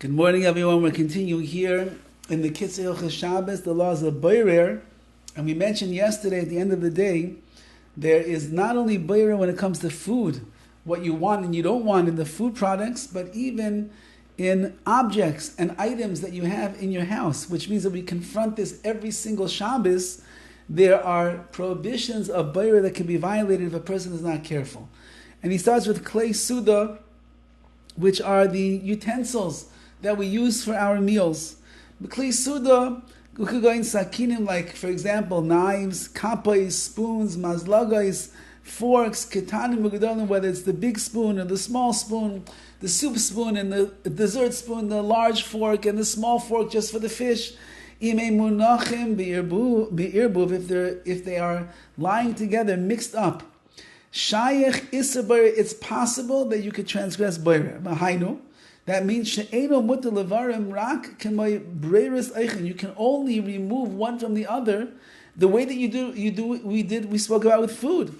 Good morning, everyone. We're continuing here in the KITZUR HILCHOS Shabbos, the laws of Boirer. And we mentioned yesterday at the end of the day, there is not only Boirer when it comes to food, what you want and you don't want in the food products, but even in objects and items that you have in your house, which means that we confront this every single Shabbos. There are prohibitions of Boirer that can be violated if a person is not careful. And he starts with Klei Suda, which are the utensils that we use for our meals. Klei Suda, we could go in sakinim, like, for example, knives, kapais, spoons, mazlagais, forks, ketanim, ugedolim, whether it's the big spoon or the small spoon, the soup spoon and the dessert spoon, the large fork and the small fork just for the fish. Ime munachim be'irbuv, if they are lying together, mixed up. Shayech isabar, it's possible that you could transgress boirer. Mahainu, that means she'eno muta levarim rak k'may breiris eichen. You can only remove one from the other, the way that we spoke about with food.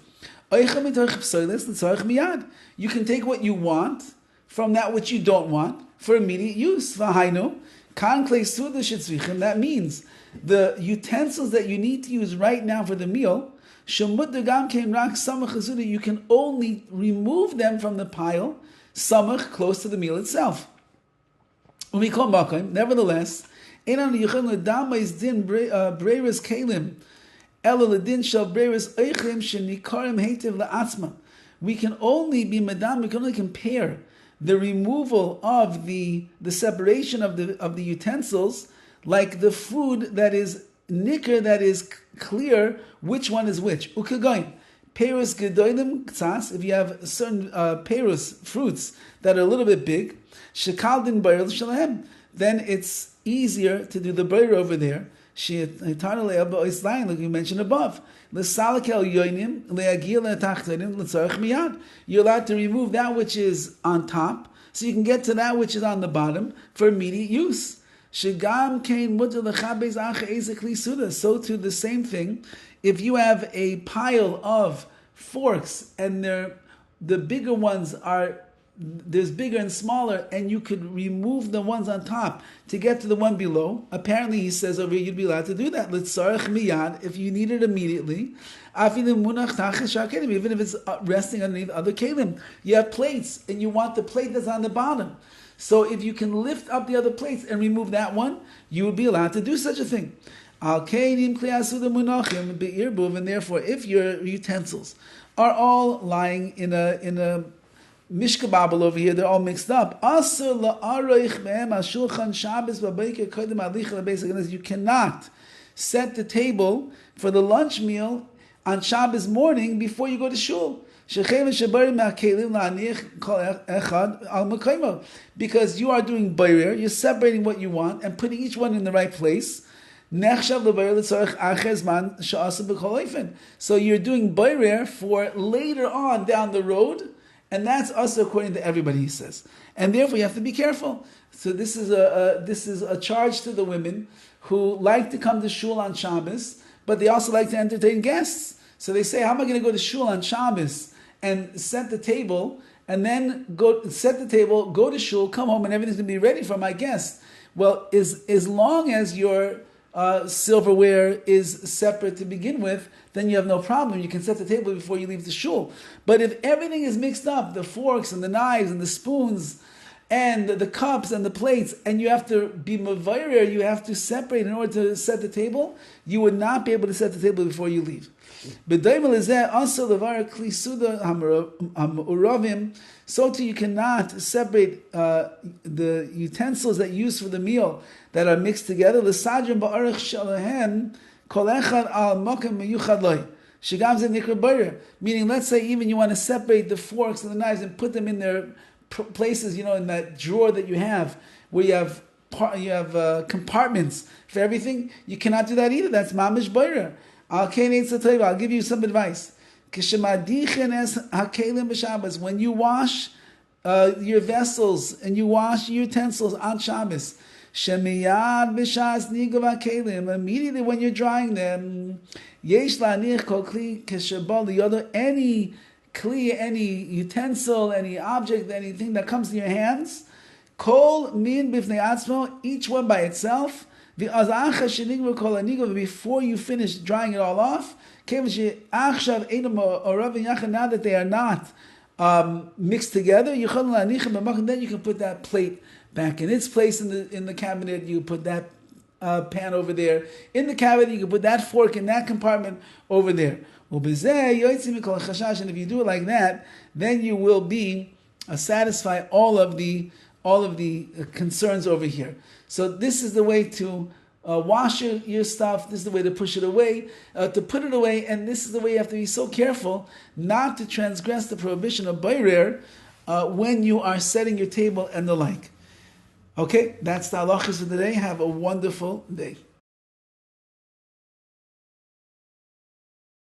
You can take what you want from that which you don't want for immediate use. Vahainu, kan klei suda shetzrichim. That means the utensils that you need to use right now for the meal, you can only remove them from the pile, samach, close to the meal itself. Nevertheless, we can only be madam, we can only compare the removal of the separation of the utensils, like the food that is nicker, that is clear which one is which. Ukagoin, perus gedolim ktsas. If you have certain perus fruits that are a little bit big, shekaldin boirer shalahem, then it's easier to do the boirer over there. Like we mentioned above. You're allowed to remove that which is on top, so you can get to that which is on the bottom for immediate use. So to the same thing, if you have a pile of forks and the bigger ones there's bigger and smaller, and you could remove the ones on top to get to the one below. Apparently, he says over here, you'd be allowed to do that. If you need it immediately, even if it's resting underneath other kelim. You have plates, and you want the plate that's on the bottom. So if you can lift up the other plates and remove that one, you would be allowed to do such a thing. And therefore, if your utensils are all lying in a mishkababel over here, they're all mixed up. You cannot set the table for the lunch meal on Shabbos morning before you go to shul. Because you are doing boirer, you're separating what you want and putting each one in the right place. So you're doing boirer for later on down the road, and that's also according to everybody, he says. And therefore you have to be careful. So this is a charge to the women who like to come to shul on Shabbos, but they also like to entertain guests. So they say, how am I going to go to shul on Shabbos and set the table, and then go to shul, come home, and everything's going to be ready for my guests? Well, as long as your silverware is separate to begin with, then you have no problem. You can set the table before you leave the shul. But if everything is mixed up, the forks and the knives and the spoons and the cups and the plates, and you have to be mavayer, you have to separate in order to set the table, you would not be able to set the table before you leave. So too you cannot separate the utensils that you use for the meal that are mixed together. Meaning, let's say even you want to separate the forks and the knives and put them in their places, in that drawer that you have, where you have compartments for everything. You cannot do that either. That's mamish boirer. I'll give you some advice. When you wash your vessels and you wash your utensils on Shabbos, immediately when you're drying them, any kli, any utensil, any object, anything that comes to your hands, Kol min bifnei atzmo, each one by itself. Before you finish drying it all off, now that they are not mixed together, then you can put that plate back in its place in the cabinet. You put that pan over there in the cabinet. You can put that fork in that compartment over there. And if you do it like that, then you will be satisfy all of the concerns over here. So this is the way to wash your stuff. This is the way to push it away, to put it away, and this is the way you have to be so careful not to transgress the prohibition of bayrer when you are setting your table and the like. Okay, that's the halachos of the day. Have a wonderful day.